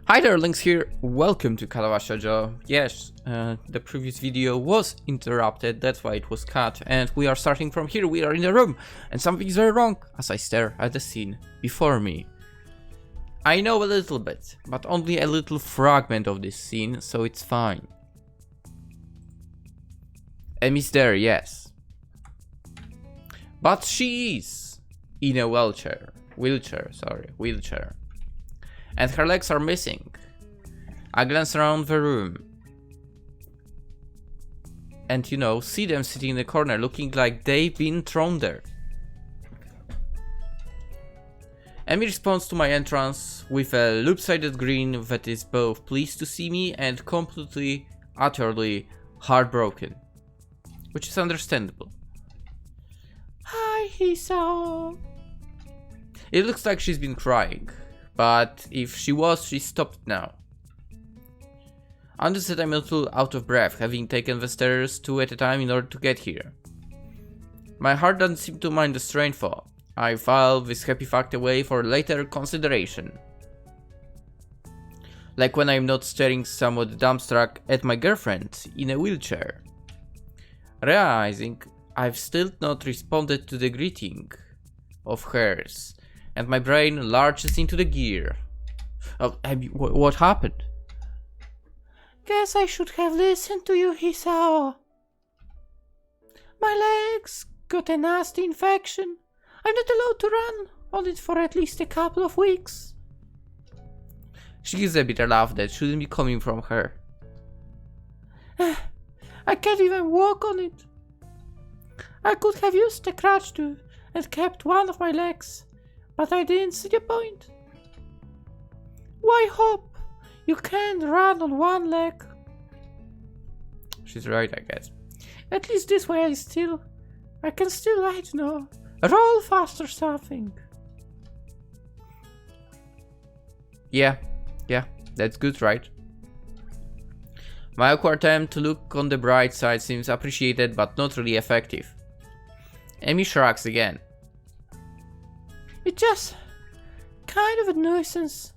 Hi there, Lynx here. Welcome to Katawa Shoujo. Yes, the previous video was interrupted, that's why it was cut, and we are starting from here. We are in the room, and something is very wrong as I stare at the scene before me. I know a little bit, but only a little fragment of this scene, so it's fine. Emmy's there, yes. But she is in a wheelchair. And her legs are missing. I glance around the room and, see them sitting in the corner looking like they've been thrown there. Emmy responds to my entrance with a loop-sided grin that is both pleased to see me and completely, utterly heartbroken, which is understandable. Hi, Hisao. It looks like she's been crying. But if she was, she stopped now. I understand I'm a little out of breath, having taken the stairs 2 at a time in order to get here. My heart doesn't seem to mind the strain for. I file this happy fact away for later consideration. Like when I'm not staring somewhat dumbstruck at my girlfriend in a wheelchair. Realizing I've still not responded to the greeting of hers. And my brain lurches into the gear. Oh, what happened? Guess I should have listened to you, Hisao. My legs got a nasty infection. I'm not allowed to run on it for at least a couple of weeks. She gives a bitter laugh that shouldn't be coming from her. I can't even walk on it. I could have used a crutch too and kept one of my legs. But I didn't see the point. Why hop? You can't run on one leg. She's right, I guess. At least this way I can still, I don't know, roll fast or something. Yeah, that's good, right? My awkward attempt to look on the bright side seems appreciated but not really effective. Amy shrugs again. It's just kind of a nuisance.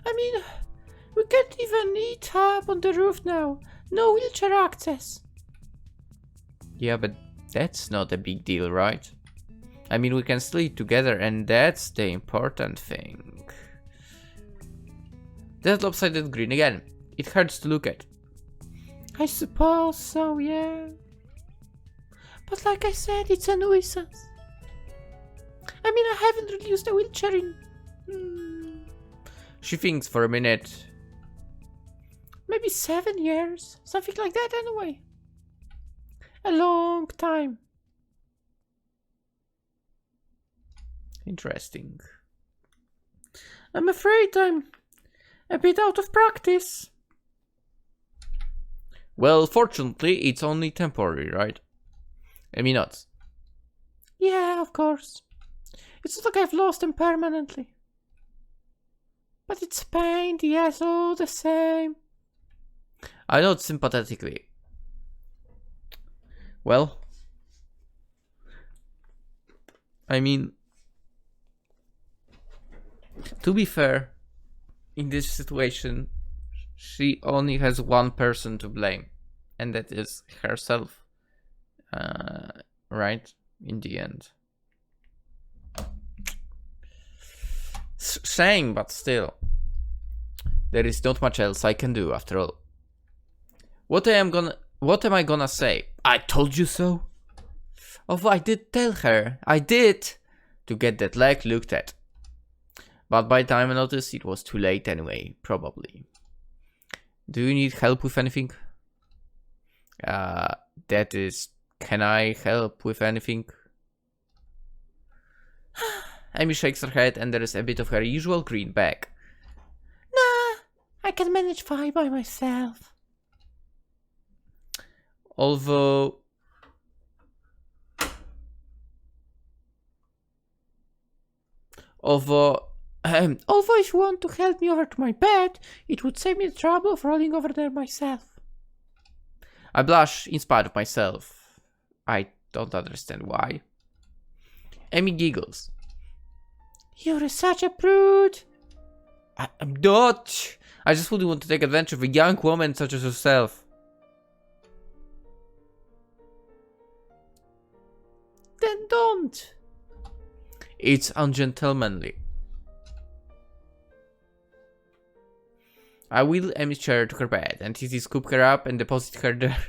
I mean, we can't even eat up on the roof now. No wheelchair access. Yeah, but that's not a big deal, right? I mean, we can still eat together and that's the important thing. That lopsided grin again. It hurts to look at. I suppose so, yeah. But like I said, it's a nuisance. I mean, I haven't really used a wheelchair in... She thinks for a minute. Maybe 7 years. Something like that anyway. A long time. Interesting. I'm afraid I'm a bit out of practice. Well, fortunately, it's only temporary, right? I mean, not. Yeah, of course. It's not like I've lost them permanently. But it's pain, yes, all the same. I nod sympathetically. Well, I mean, to be fair, in this situation, she only has one person to blame, and that is herself, right? In the end. Shame, but still. There is not much else I can do after all. What am I gonna say? I told you so? Although I did tell her, I did, to get that leg looked at. But by the time I noticed, it was too late anyway, probably. Do you need help with anything? That is, can I help with anything? Amy shakes her head and there is a bit of her usual grin back. Nah, I can manage fine by myself. Although if you want to help me over to my bed, it would save me the trouble of rolling over there myself. I blush in spite of myself. I don't understand why. Amy giggles. You're such a prude. I'm not. I just wouldn't want to take advantage of a young woman such as yourself. Then don't. It's ungentlemanly. I wheel Emmy's chair to her bed and easily scoop her up and deposit her there.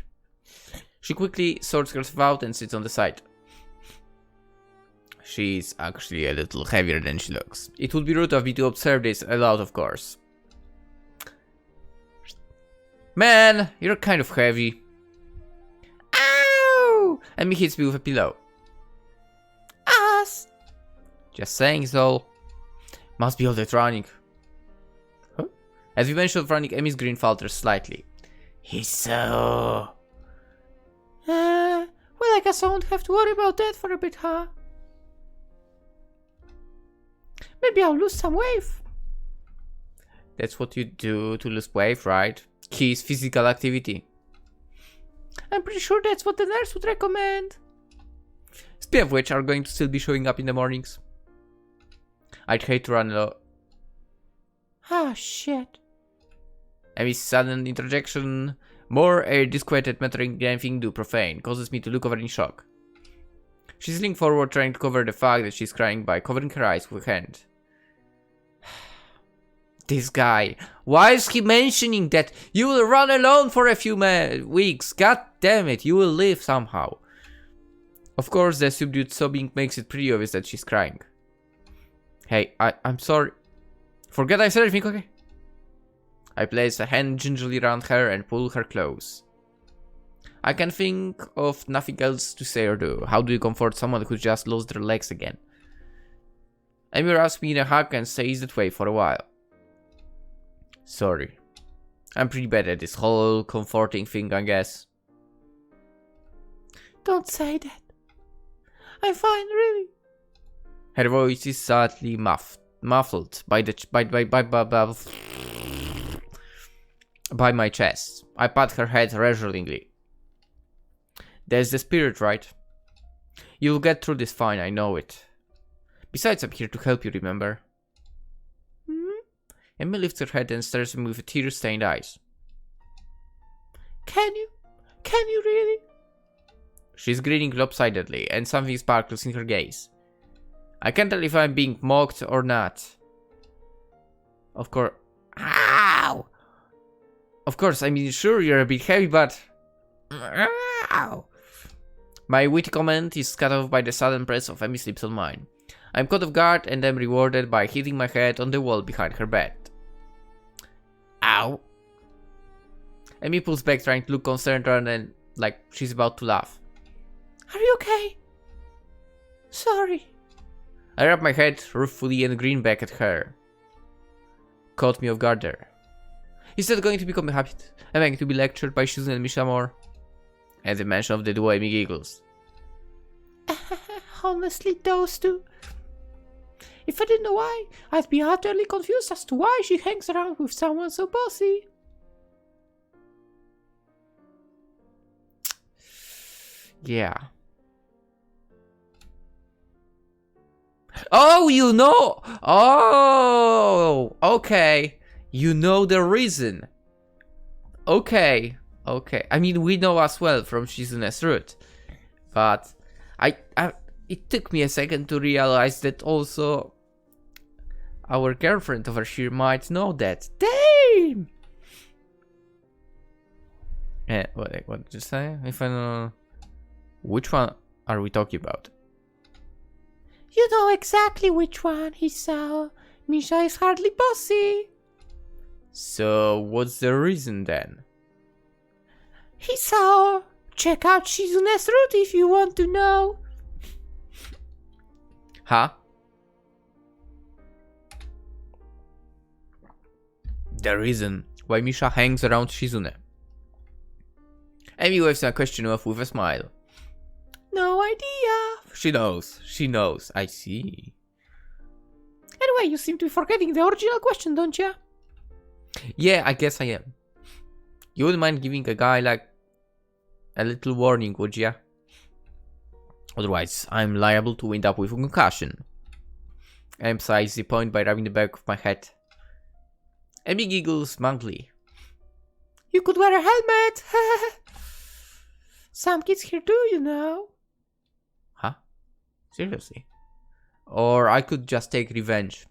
She quickly sorts herself out and sits on the side. She's actually a little heavier than she looks. It would be rude of me to observe this aloud, of course. Man, you're kind of heavy. Ow! Emmy hits me with a pillow. Ass! Just saying so. Must be all that running. Huh? As we mentioned running, Emmy's grin falters slightly. Hisao. Well, I guess I won't have to worry about that for a bit, huh? Maybe I'll lose some weight. That's what you do to lose weight, right? Key is physical activity. I'm pretty sure that's what the nurse would recommend. Speaking of which, are going to still be showing up in the mornings. I'd hate to run low. Ah, shit. Emmy's sudden interjection, more a disquieted muttering than anything too profane, causes me to look over in shock. She's leaning forward, trying to cover the fact that she's crying by covering her eyes with her hand. This guy, why is he mentioning that you will run alone for a few weeks? God damn it, you will live somehow. Of course, the subdued sobbing makes it pretty obvious that she's crying. Hey, I'm sorry. Forget I said everything, okay? I place a hand gingerly around her and pull her close. I can think of nothing else to say or do. How do you comfort someone who just lost their legs again? Amy wraps me in a hug and stays that way for a while. Sorry. I'm pretty bad at this whole comforting thing, I guess. Don't say that. I'm fine, really. Her voice is sadly muffled by my chest. I pat her head reassuringly. There's the spirit, right? You'll get through this fine, I know it. Besides, I'm here to help you, remember? Emma lifts her head and stares at me with tear-stained eyes. Can you? Can you really? She's grinning lopsidedly, and something sparkles in her gaze. I can't tell if I'm being mocked or not. Of course... Ow! Of course, I mean, sure, you're a bit heavy, but... Ow! My witty comment is cut off by the sudden press of Emmy's lips on mine. I'm caught off guard and am rewarded by hitting my head on the wall behind her bed. Ow! Emmy pulls back, trying to look concerned and then, like she's about to laugh. Are you okay? Sorry. I wrap my head ruefully and grin back at her. Caught me off guard there. Is that going to become a habit? Am I going to be lectured by Shizune and Misha more? At the mention of the duo, Amy giggles. Honestly, those two. If I didn't know why, I'd be utterly confused as to why she hangs around with someone so bossy. Yeah. Oh, you know! Oh! Okay. You know the reason. Okay. Okay. I mean, we know as well from Shizune's route. But it took me a second to realize that also our girlfriend over here might know that. Damn! What did you say? If I know... Which one are we talking about? You know exactly which one, Hisao. Misha is hardly bossy. So, what's the reason then? Hisao, check out Shizune's route if you want to know. Huh? The reason why Misha hangs around Shizune. Amy waves a question off with a smile. No idea. She knows, I see. Anyway, you seem to be forgetting the original question, don't you? Yeah, I guess I am. You wouldn't mind giving a guy like a little warning, would ya? Otherwise, I'm liable to wind up with a concussion. I emphasize the point by rubbing the back of my head. Emmy giggles smugly. You could wear a helmet! Some kids here do, you know. Huh? Seriously? Or I could just take revenge.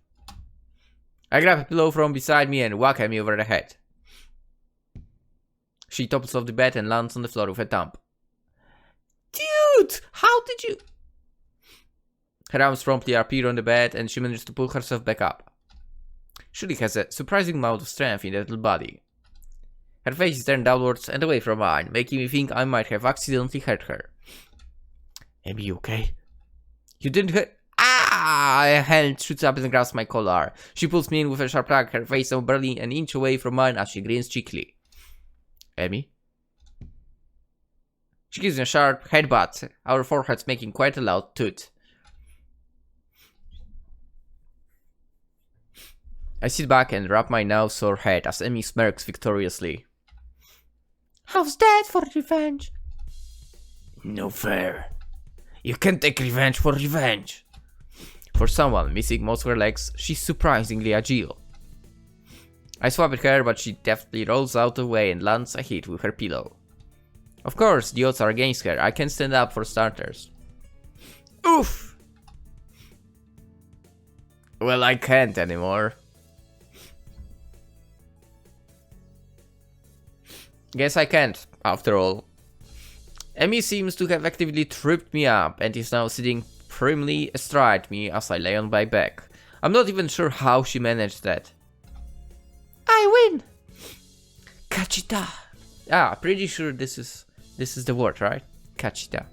I grab a pillow from beside me and whack Emmy over the head. She topples off the bed and lands on the floor with a thump. Dude! How did you... Her arms promptly appear on the bed and she manages to pull herself back up. Shuri has a surprising amount of strength in that little body. Her face is turned downwards and away from mine, making me think I might have accidentally hurt her. Emmy, you okay? You didn't hurt... Ah! A hand shoots up and grabs my collar. She pulls me in with a sharp tug, her face now barely an inch away from mine as she grins cheekily. Emmy? She gives me a sharp headbutt, our foreheads making quite a loud toot. I sit back and rub my now sore head as Emmy smirks victoriously. How's that for revenge? No fair. You can't take revenge for revenge. For someone missing most of her legs, she's surprisingly agile. I swap at her, but she deftly rolls out the way and lands a hit with her pillow. Of course, the odds are against her. I can't stand up for starters. Oof! Well, I can't anymore. Guess I can't, after all. Emmy seems to have actively tripped me up and is now sitting primly astride me as I lay on my back. I'm not even sure how she managed that. I win! Kachita! Ah, pretty sure this is the word, right? Kachita.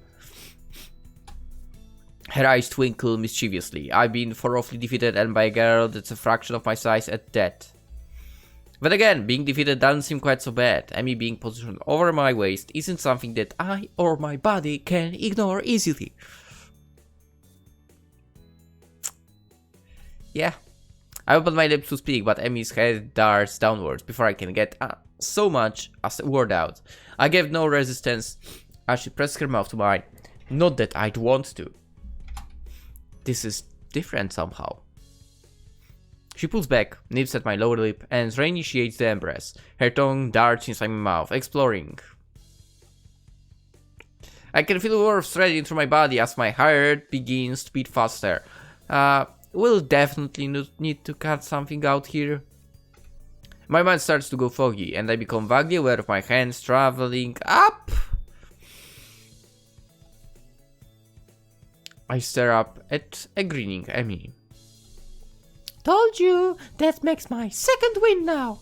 Her eyes twinkle mischievously. I've been thoroughly defeated and by a girl that's a fraction of my size at that. But again, being defeated doesn't seem quite so bad. Emmy being positioned over my waist isn't something that I or my body can ignore easily. Yeah. I open my lips to speak, but Emmy's head darts downwards before I can get so much as a word out. I gave no resistance as she pressed her mouth to mine. Not that I'd want to. This is different somehow. She pulls back, nips at my lower lip, and reinitiates the embrace. Her tongue darts inside my mouth, exploring. I can feel warmth threading through my body as my heart begins to beat faster. We'll definitely need to cut something out here. My mind starts to go foggy, and I become vaguely aware of my hands traveling up. I stare up at a grinning Emmy. Told you, that makes my second win now.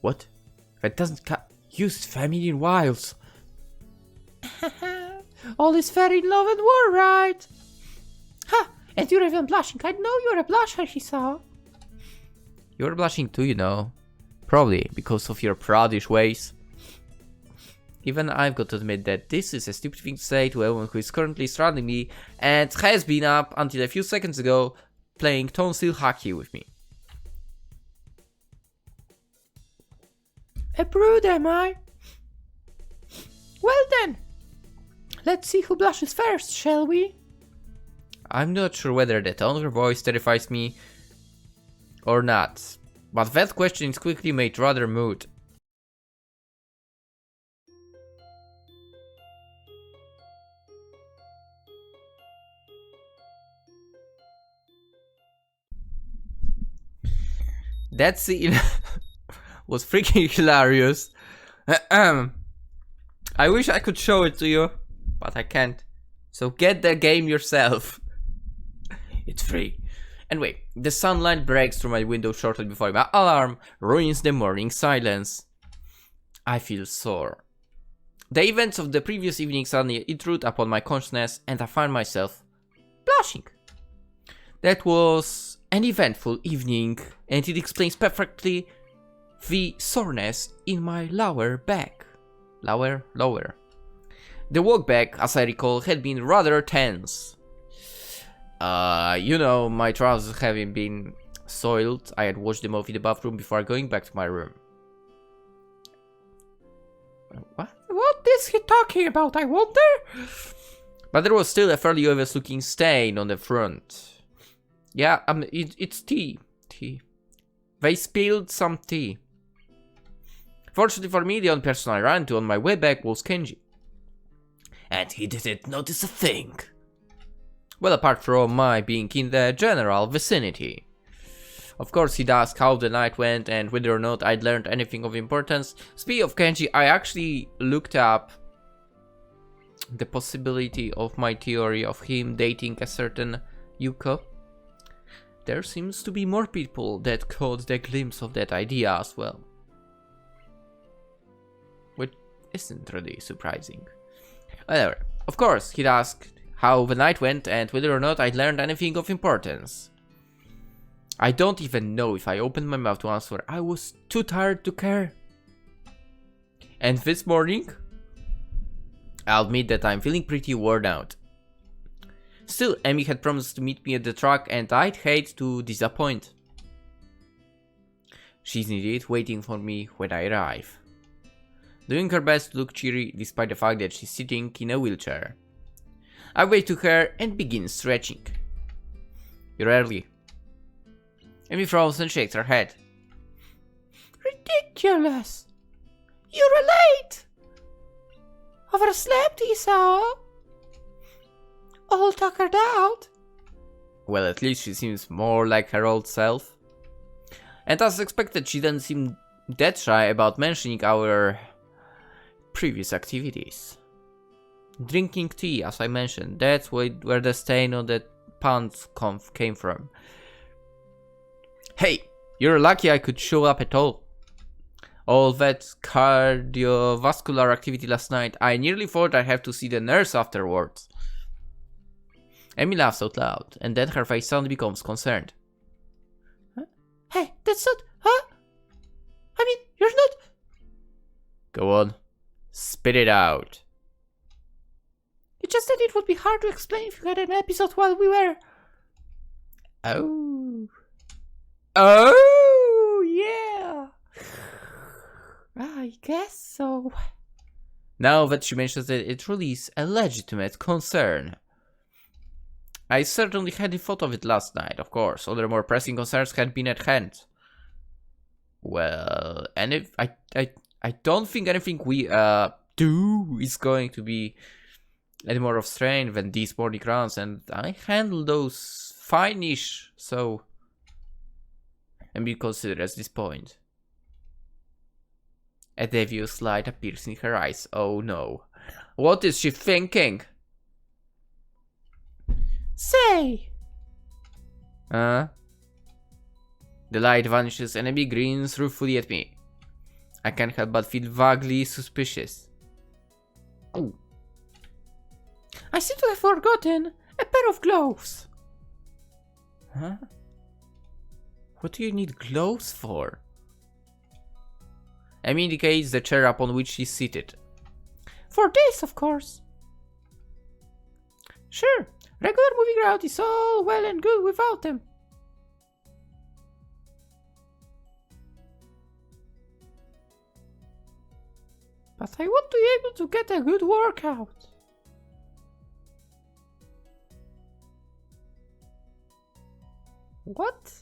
What? That doesn't use feminine wiles. All is fair in love and war, right? Ha! And you're even blushing. I know you're a blusher, Hisao. You're blushing too, you know. Probably because of your proudish ways. Even I've got to admit that this is a stupid thing to say to a woman who is currently surrounding me and has been up until a few seconds ago playing tonsil hockey with me. A prude, am I? Well then, let's see who blushes first, shall we? I'm not sure whether the tone of her voice terrifies me or not, but that question is quickly made rather moot. That scene was freaking hilarious. I wish I could show it to you, but I can't. So get the game yourself. It's free. Anyway, the sunlight breaks through my window shortly before my alarm ruins the morning silence. I feel sore. The events of the previous evening suddenly intrude upon my consciousness and I find myself blushing. That was an eventful evening and it explains perfectly the soreness in my lower back. Lower. The walk back, as I recall, had been rather tense. You know, my trousers having been soiled, I had washed them off in the bathroom before going back to my room. What is he talking about, I wonder? But there was still a fairly obvious looking stain on the front. Yeah, it's tea. They spilled some tea. Fortunately for me, the only person I ran to on my way back was Kenji. And he didn't notice a thing. Well, apart from my being in the general vicinity. Of course, he'd ask how the night went and whether or not I'd learned anything of importance. Speaking of Kenji, I actually looked up the possibility of my theory of him dating a certain Yuko. There seems to be more people that caught the glimpse of that idea as well. Which isn't really surprising. However, of course, he'd ask how the night went and whether or not I'd learned anything of importance. I don't even know if I opened my mouth to answer. I was too tired to care. And this morning, I'll admit that I'm feeling pretty worn out. Still, Amy had promised to meet me at the truck and I'd hate to disappoint. She's indeed waiting for me when I arrive. Doing her best to look cheery despite the fact that she's sitting in a wheelchair. I wave to her and begin stretching. You're early. Amy frowns and shakes her head. Ridiculous! You're late! Overslept, Hisao? All tuckered out? Well, at least she seems more like her old self. And as expected, she doesn't seem that shy about mentioning our previous activities. Drinking tea, as I mentioned, that's where the stain on that pants came from. Hey, you're lucky I could show up at all. All that cardiovascular activity last night, I nearly thought I'd have to see the nurse afterwards. Amy laughs out loud, and then her face suddenly becomes concerned. Huh? Hey, that's not... Huh? I mean, you're not... Go on. Spit it out. You just said it would be hard to explain if you had an episode while we were... Oh. Oh, yeah. I guess so. Now that she mentions it, it really is a legitimate concern. I certainly hadn't thought of it last night, of course. Other more pressing concerns had been at hand. Well, and if I don't think anything we do is going to be any more of strain than these morning runs, and I handle those fine-ish, so and be considered at this point. A devious light appears in her eyes. Oh no. What is she thinking? Say! Huh? The light vanishes and Abby grins ruefully at me. I can't help but feel vaguely suspicious. Oh. I seem to have forgotten a pair of gloves. Huh? What do you need gloves for? Amy indicates the chair upon which she's seated. For this, of course. Sure, regular moving route is all well and good without them. But I want to be able to get a good workout. What?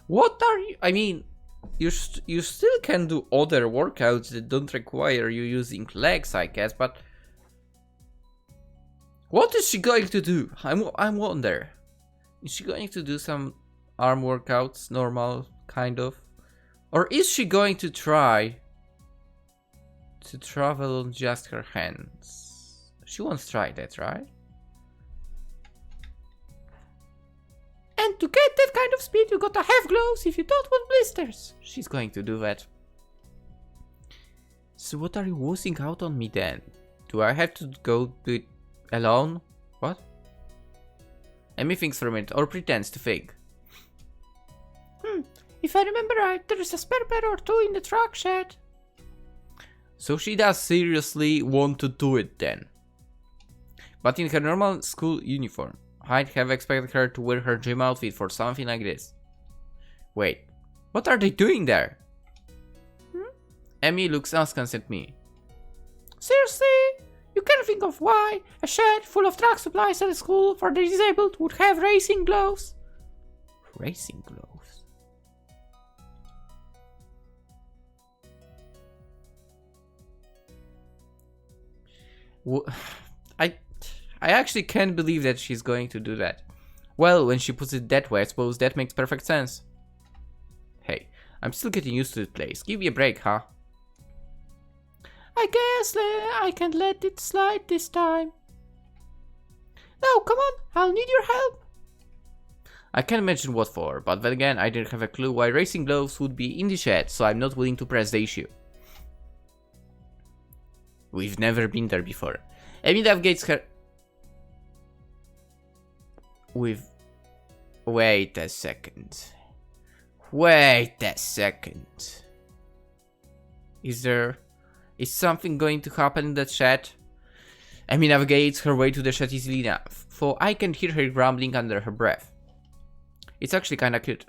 What are you... I mean, you still can do other workouts that don't require you using legs, I guess, but... What is she going to do? I wonder. Is she going to do some arm workouts, normal, kind of? Or is she going to try to travel on just her hands? She won't try that, right? And to get that kind of speed, you gotta have gloves if you don't want blisters. She's going to do that. So what are you wussing out on me then? Do I have to go do it alone? What? Amy thinks for a minute, or pretends to think. If I remember right, there is a spare pair or two in the truck shed. So she does seriously want to do it then. But in her normal school uniform. I'd have expected her to wear her gym outfit for something like this. Wait, what are they doing there? Amy looks askance at me. Seriously? You can't think of why a shed full of track supplies at a school for the disabled would have racing gloves? Racing gloves? Wh- I I actually can't believe that she's going to do that. Well, when she puts it that way, I suppose that makes perfect sense. Hey, I'm still getting used to this place. Give me a break, huh? I guess I can let it slide this time. No, come on, I'll need your help. I can't imagine what for, but then again, I didn't have a clue why racing gloves would be in the shed, so I'm not willing to press the issue. We've never been there before. Amy navigates her... With... Wait a second. Wait a second. Is something going to happen in that shed? Amy navigates her way to the shed easily enough, for I can hear her grumbling under her breath. It's actually kinda cute.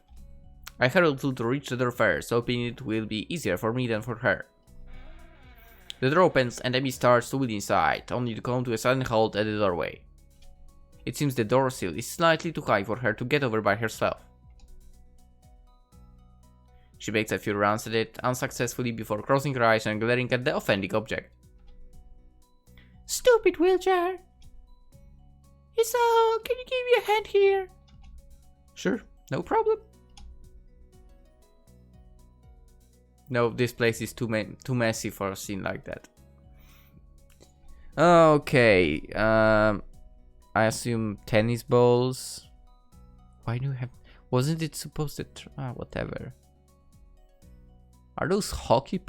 I hurtle to reach the door first, hoping it will be easier for me than for her. The door opens and Amy starts to wheel inside, only to come to a sudden halt at the doorway. It seems the door sill is slightly too high for her to get over by herself. She makes a few rounds at it, unsuccessfully, before crossing her eyes and glaring at the offending object. Stupid wheelchair! Hisao, can you give me a hand here? Sure, no problem. No, this place is too messy for a scene like that. Okay, I assume tennis balls. Why do you have... Wasn't it supposed to... whatever. Are those hockey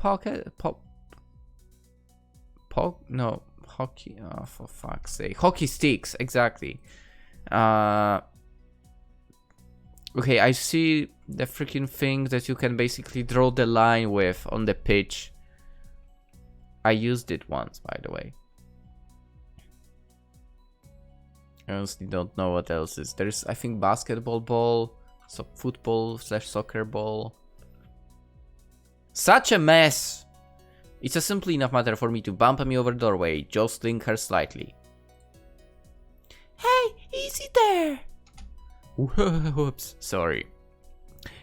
no, hockey... Oh, for fuck's sake. Hockey sticks, exactly. Okay, I see the freaking thing that you can basically draw the line with on the pitch. I used it once, by the way. I honestly don't know what else is. There's, I think, basketball ball, so football / soccer ball. Such a mess! It's a simple enough matter for me to bump me over the doorway, jostling her slightly. Hey, easy there! Whoops, sorry.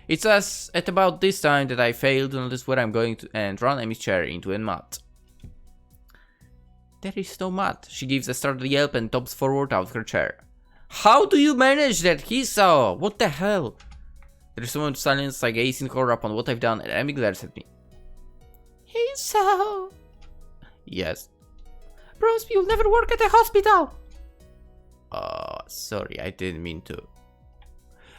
It's at about this time that I fail to notice where I'm going to and run Amy's chair into a mat. There is no mat. She gives a startled yelp and tops forward out of her chair. How do you manage that, Hisao? What the hell? There is a moment of silence, I gaze in horror upon what I've done, and Amy glares at me. Hisao! Yes? Promise me you'll never work at a hospital! Sorry, I didn't mean to.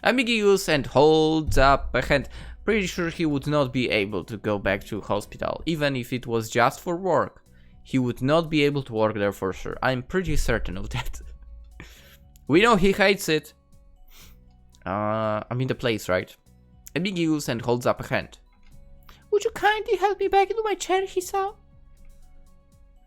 Amy giggles and holds up a hand. Pretty sure he would not be able to go back to hospital, even if it was just for work. He would not be able to work there for sure. I'm pretty certain of that. We know he hates it. I mean the place, right? Amy giggles and holds up a hand. Would you kindly help me back into my chair, Hisao?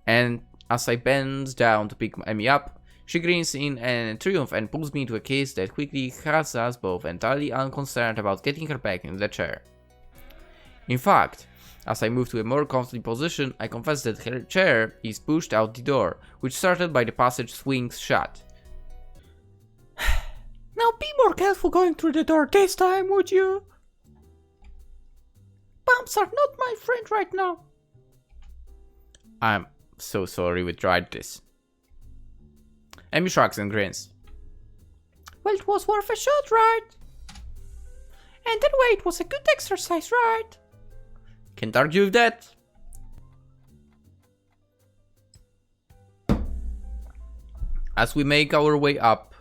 And as I bend down to pick Amy up, she grins in triumph and pulls me into a kiss that quickly has us both entirely unconcerned about getting her back in the chair. In fact, as I move to a more comfortable position, I confess that her chair is pushed out the door, which started by the passage swings shut. Now be more careful going through the door this time, would you? Bumps are not my friend right now. I'm so sorry we tried this. Amy shrugs and grins. Well, it was worth a shot, right? And anyway, it was a good exercise, right? Can't argue with that. As we make our way up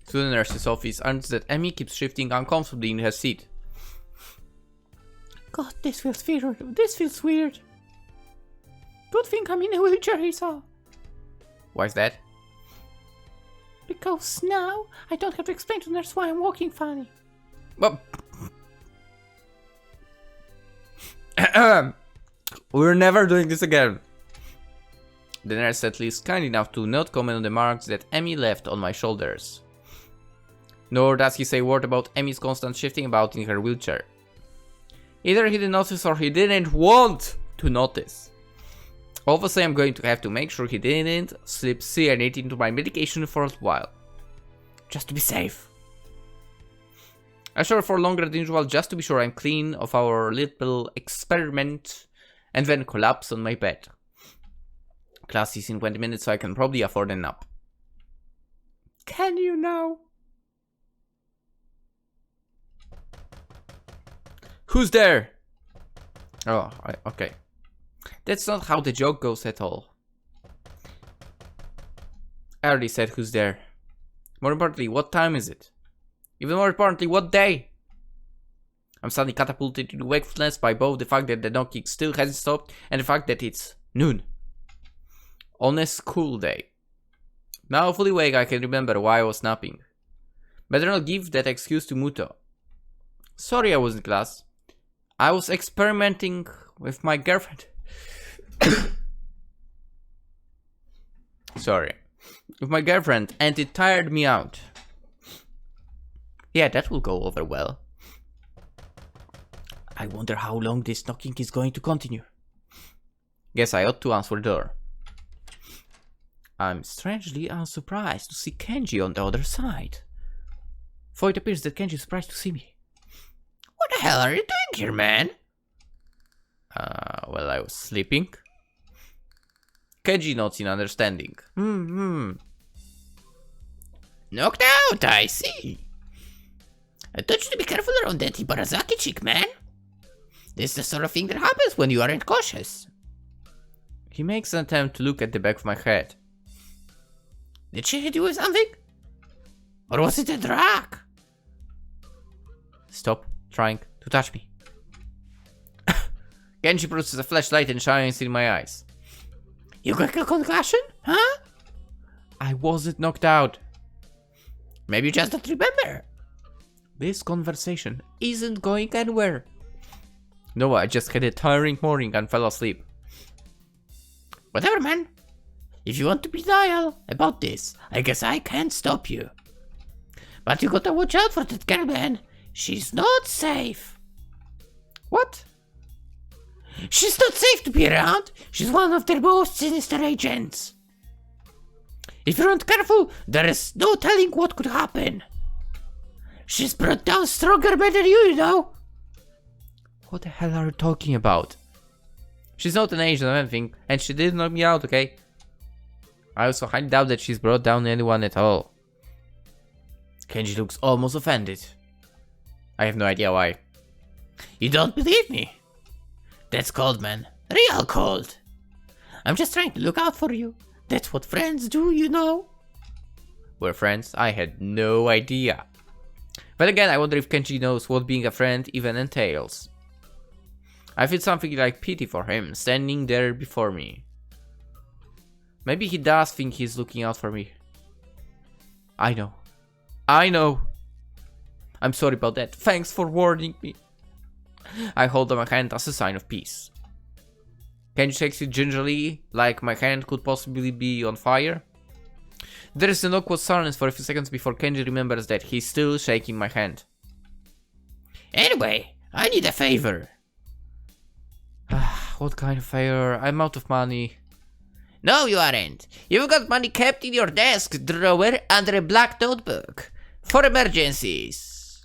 to the nurse's office, I notice that Amy keeps shifting uncomfortably in her seat. God, this feels weird. This feels weird. Good thing I'm in a wheelchair, Hisao. Why is that? Because now I don't have to explain to the nurse why I'm walking funny. Well, we're never doing this again. The nurse at least kind enough to not comment on the marks that Amy left on my shoulders. Nor does he say a word about Amy's constant shifting about in her wheelchair. Either he didn't notice or he didn't want to notice. Obviously, I'm going to have to make sure he didn't slip cyanide into my medication for a while. Just to be safe. I shower for longer than usual just to be sure I'm clean of our little experiment, and then collapse on my bed. class is in 20 minutes, so I can probably afford a nap. Can you now? Who's there? Oh, okay. That's not how the joke goes at all. I already said who's there. More importantly, what time is it? Even more importantly, what day? I'm suddenly catapulted into wakefulness by both the fact that the knocking still hasn't stopped and the fact that it's noon. On a school day. Now fully awake, I can remember why I was napping. Better not give that excuse to Muto. Sorry I was in class. I was experimenting with my girlfriend. Sorry. With my girlfriend, and it tired me out. Yeah, that will go over well. I wonder how long this knocking is going to continue. Guess I ought to answer the door. I'm strangely unsurprised to see Kenji on the other side. For it appears that Kenji is surprised to see me. What the hell are you doing here, man? Well, I was sleeping. Kenji nods in understanding. Knocked out, I see. I told you to be careful around that Ibarazaki chick, man. This is the sort of thing that happens when you aren't cautious. He makes an attempt to look at the back of my head. Did she hit you with something? Or was it a drag? Stop trying to touch me. Kenji produces a flashlight and shines in my eyes. You got a concussion? Huh? I wasn't knocked out. Maybe you just don't remember. This conversation isn't going anywhere. No, I just had a tiring morning and fell asleep. Whatever, man. If you want to be loyal about this, I guess I can't stop you. But you gotta watch out for that girl, man. She's not safe. What? She's not safe to be around. She's one of their most sinister agents. If you're not careful, there is no telling what could happen. She's brought down stronger men than you know. What the hell are you talking about? She's not an agent or anything, and she didn't knock me out, okay? I also highly doubt that she's brought down anyone at all. Kenji looks almost offended. I have no idea why. You don't believe me? That's cold, man. Real cold. I'm just trying to look out for you. That's what friends do, you know. We're friends? I had no idea. But again, I wonder if Kenji knows what being a friend even entails. I feel something like pity for him, standing there before me. Maybe he does think he's looking out for me. I know. I'm sorry about that. Thanks for warning me. I hold up my hand as a sign of peace. Kenji shakes it gingerly, like my hand could possibly be on fire. There is an awkward silence for a few seconds before Kenji remembers that he's still shaking my hand. Anyway, I need a favor. What kind of favor? I'm out of money. No, you aren't. You've got money kept in your desk drawer under a black notebook. For emergencies.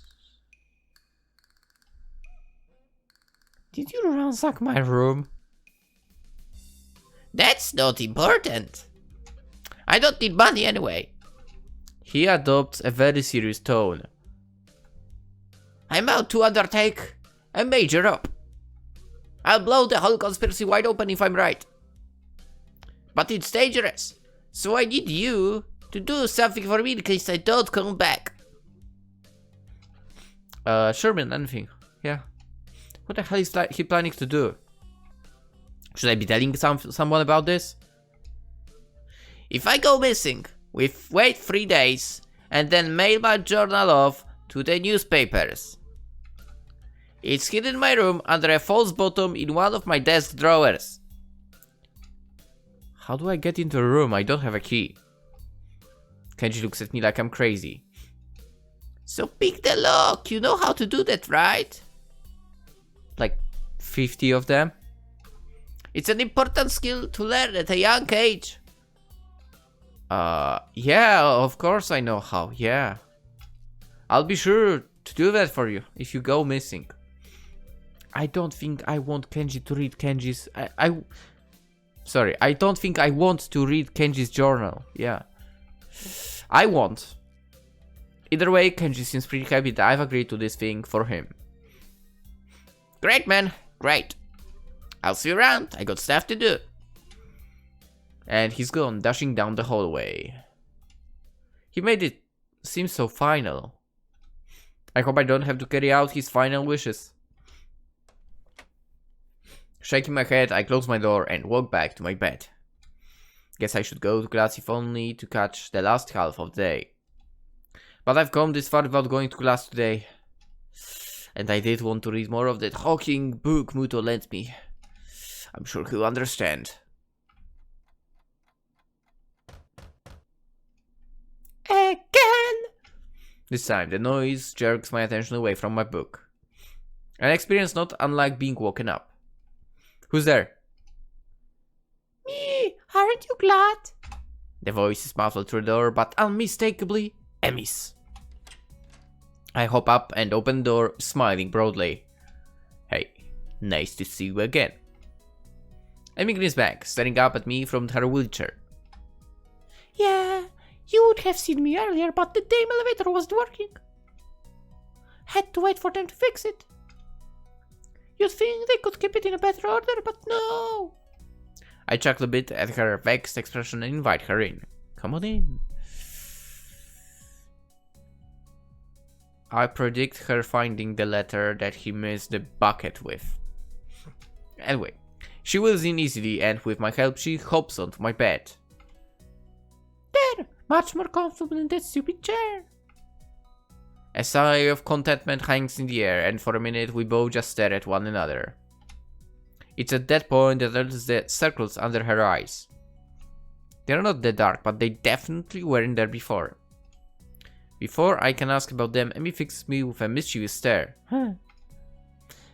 Did you ransack my room? That's not important. I don't need money anyway. He adopts a very serious tone. I'm about to undertake a major op. I'll blow the whole conspiracy wide open if I'm right. But it's dangerous, so I need you to do something for me in case I don't come back. Sure man, anything. Yeah. What the hell is he planning to do? Should I be telling someone about this? If I go missing, wait 3 days, and then mail my journal off to the newspapers. It's hidden in my room under a false bottom in one of my desk drawers. How do I get into the room? I don't have a key. Kenji looks at me like I'm crazy. So pick the lock, you know how to do that, right? Like 50 of them? It's an important skill to learn at a young age. Yeah, of course I know how, yeah. I'll be sure to do that for you if you go missing. I don't think I want Kenji to read Kenji's... Sorry, I don't think I want to read Kenji's journal. Yeah. I won't. Either way, Kenji seems pretty happy that I've agreed to this thing for him. Great, man. Great. I'll see you around. I got stuff to do. And he's gone, dashing down the hallway. He made it seem so final. I hope I don't have to carry out his final wishes. Shaking my head, I close my door and walk back to my bed. Guess I should go to class if only to catch the last half of the day. But I've come this far without going to class today. And I did want to read more of that hawking book Muto lent me. I'm sure he'll understand. Again! This time, the noise jerks my attention away from my book. An experience not unlike being woken up. Who's there? Me! Aren't you glad? The voice is muffled through the door, but unmistakably, Emmy's. I hop up and open the door, smiling broadly. Hey, nice to see you again. Emmy grins back, staring up at me from her wheelchair. Yeah, you would have seen me earlier, but the damn elevator wasn't working. Had to wait for them to fix it. You'd think they could keep it in a better order, but no. I chuckle a bit at her vexed expression and invite her in. Come on in. I predict her finding the letter that he missed the bucket with. Anyway, she wheels in easily and with my help she hops onto my bed. There, much more comfortable in that stupid chair. A sigh of contentment hangs in the air and for a minute we both just stare at one another. It's at that point that notice the circles under her eyes. They're not that dark, but they definitely weren't there before. Before I can ask about them, Emmy fixes me with a mischievous stare.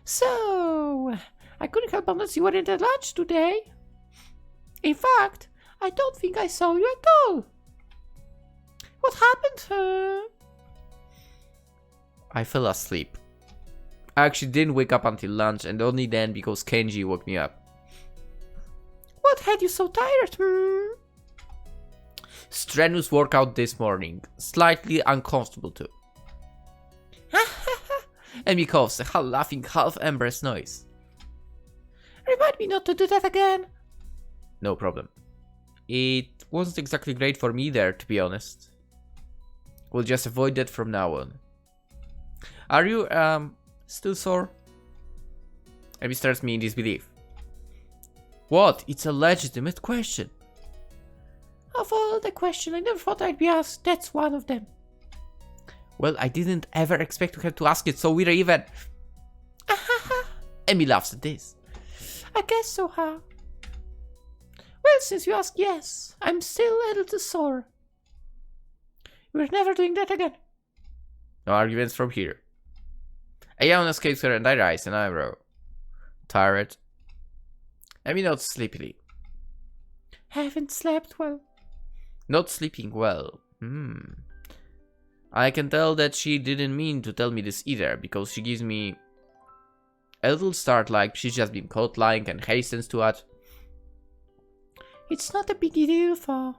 So, I couldn't help but notice you weren't at lunch today. In fact, I don't think I saw you at all. What happened, I fell asleep. I actually didn't wake up until lunch and only then because Kenji woke me up. What had you so tired, Strenuous workout this morning. Slightly uncomfortable too. Emmy coughs, a half laughing, half embarrassed noise. Remind me not to do that again. No problem. It wasn't exactly great for me there, to be honest. We'll just avoid that from now on. Are you, still sore? Emmy stares me in disbelief. What? It's a legitimate question. Of all the questions I never thought I'd be asked, that's one of them. Well, I didn't ever expect to have to ask it, so we're even. Emmy laughs at this. I guess so, huh? Well, since you ask, yes, I'm still a little sore. We're never doing that again. No arguments from here. A yawn escapes her and I rise an eyebrow. Tired? Emmy nods sleepily. Haven't slept well. Not sleeping well. I can tell that she didn't mean to tell me this either, because she gives me a little start like she's just been caught lying and hastens to add. It's not a big deal, for.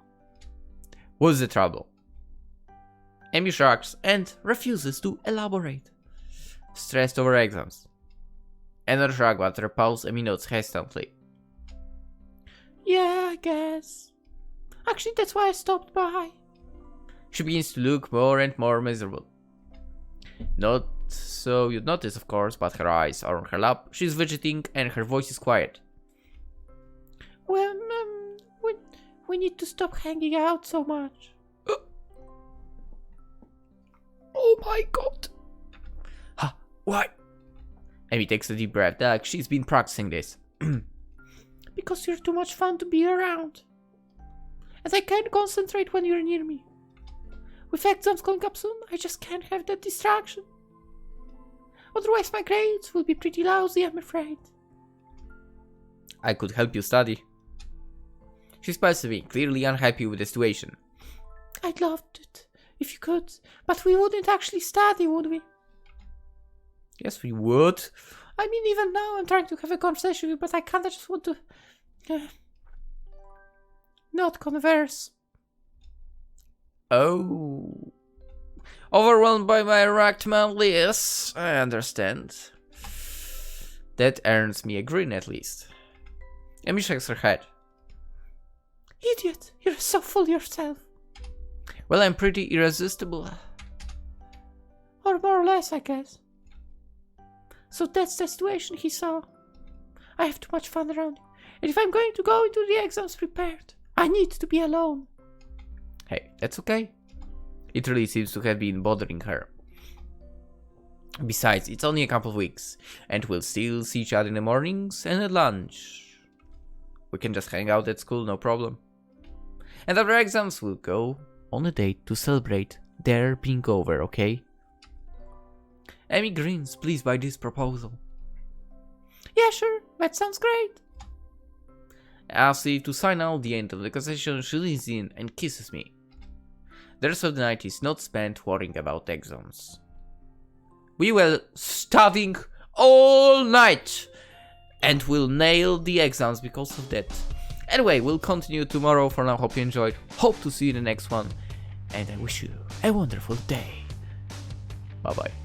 What's the trouble? Emmy shrugs and refuses to elaborate. Stressed over exams. Another shrug after a pause, Emmy nods hesitantly. Yeah, I guess. Actually, that's why I stopped by. She begins to look more and more miserable. Not so you'd notice, of course, but her eyes are on her lap, she's fidgeting, and her voice is quiet. Well, we need to stop hanging out so much. Oh my god. Why? Emmy takes a deep breath, like she's been practicing this. Because you're too much fun to be around. And I can't concentrate when you're near me. With exams coming up soon, I just can't have that distraction. Otherwise my grades will be pretty lousy, I'm afraid. I could help you study. She smiles at me, clearly unhappy with the situation. I'd love it, if you could, but we wouldn't actually study, would we? Yes, we would. I mean, even now I'm trying to have a conversation with you, but I can't, I just want to... not converse. Oh. Overwhelmed by my erect manliness, I understand. That earns me a grin at least. Amy shakes her head. Idiot, you're so full yourself. Well, I'm pretty irresistible. Or more or less, I guess. So that's the situation he saw. I have too much fun around you. And if I'm going to go into the exams prepared, I need to be alone. Hey, that's okay. It really seems to have been bothering her. Besides, it's only a couple of weeks, and we'll still see each other in the mornings and at lunch. We can just hang out at school, no problem. And after exams, we'll go on a date to celebrate their being over, okay? Amy grins, pleased by this proposal. Yeah, sure, that sounds great. As if to sign out the end of the conversation, she leans in and kisses me. The rest of the night is not spent worrying about exams. We were studying all night, and we'll nail the exams because of that. Anyway, we'll continue tomorrow. For now, hope you enjoyed. Hope to see you in the next one, and I wish you a wonderful day. Bye bye.